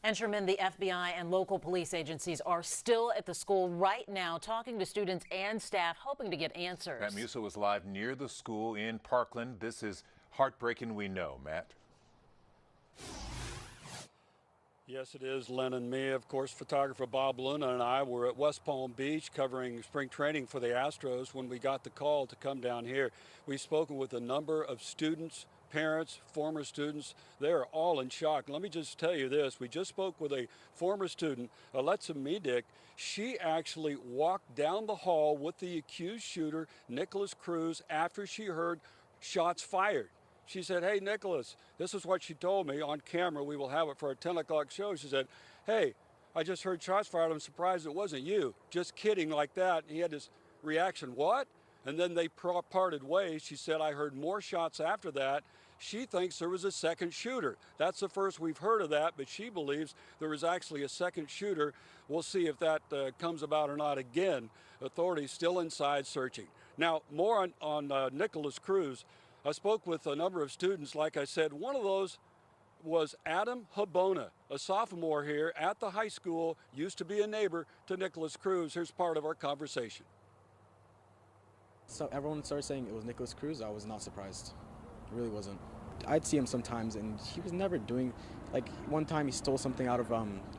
And Sherman, the FBI and local police agencies are still at the school right now, talking to students and staff, hoping to get answers. Matt Musil is live near the school in Parkland. This is heartbreaking, we know, Matt. Yes, it is, Len and me. Of course, photographer Bob Luna and I were at West Palm Beach covering spring training for the Astros when we got the call to come down here. We've spoken with a number of students, parents, former students. They're all in shock. Let me just tell you this. We just spoke with a former student, Alexa Medic. She actually walked down the hall with the accused shooter, Nikolas Cruz, after she heard shots fired. She said, "Hey, Nicholas," this is what she told me on camera. We will have it for our 10 o'clock show. She said, "Hey, I just heard shots fired. I'm surprised it wasn't you." Just kidding, like that. And he had this reaction, "What?" And then they parted ways. She said, "I heard more shots after that." She thinks there was a second shooter. That's the first we've heard of that, but she believes there was actually a second shooter. We'll see if that comes about or not. Again, authorities still inside searching. Now, more on Nikolas Cruz. I spoke with a number of students. Like I said, one of those was Adam Habona, a sophomore here at the high school, used to be a neighbor to Nikolas Cruz. Here's part of our conversation. So everyone started saying it was Nikolas Cruz. I was not surprised. I really wasn't. I'd see him sometimes, and he was never doing, like one time he stole something out of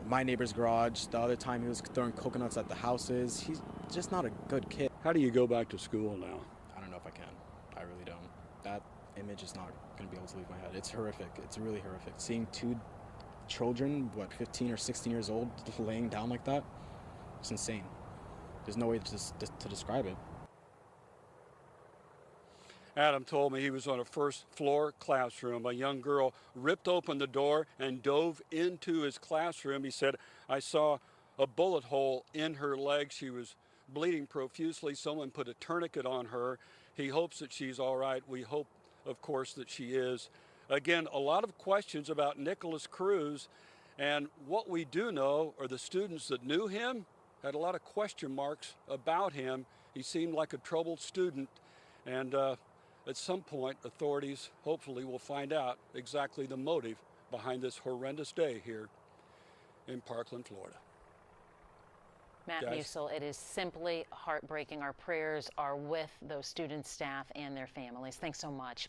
my neighbor's garage. The other time he was throwing coconuts at the houses. He's just not a good kid. How do you go back to school now? I don't know if I can. I really don't. That image is not going to be able to leave my head. It's horrific. It's really horrific. Seeing two children, 15 or 16 years old, laying down like that, it's insane. There's no way to describe it. Adam told me he was on a first floor classroom. A young girl ripped open the door and dove into his classroom. He said, "I saw a bullet hole in her leg. She was bleeding profusely. Someone put a tourniquet on her." He hopes that she's all right. We hope, of course, that she is. Again, a lot of questions about Nikolas Cruz, and what we do know are the students that knew him had a lot of question marks about him. He seemed like a troubled student, and at some point, authorities hopefully will find out exactly the motive behind this horrendous day here in Parkland, Florida. Matt Musil, it is simply heartbreaking. Our prayers are with those students, staff, and their families. Thanks so much.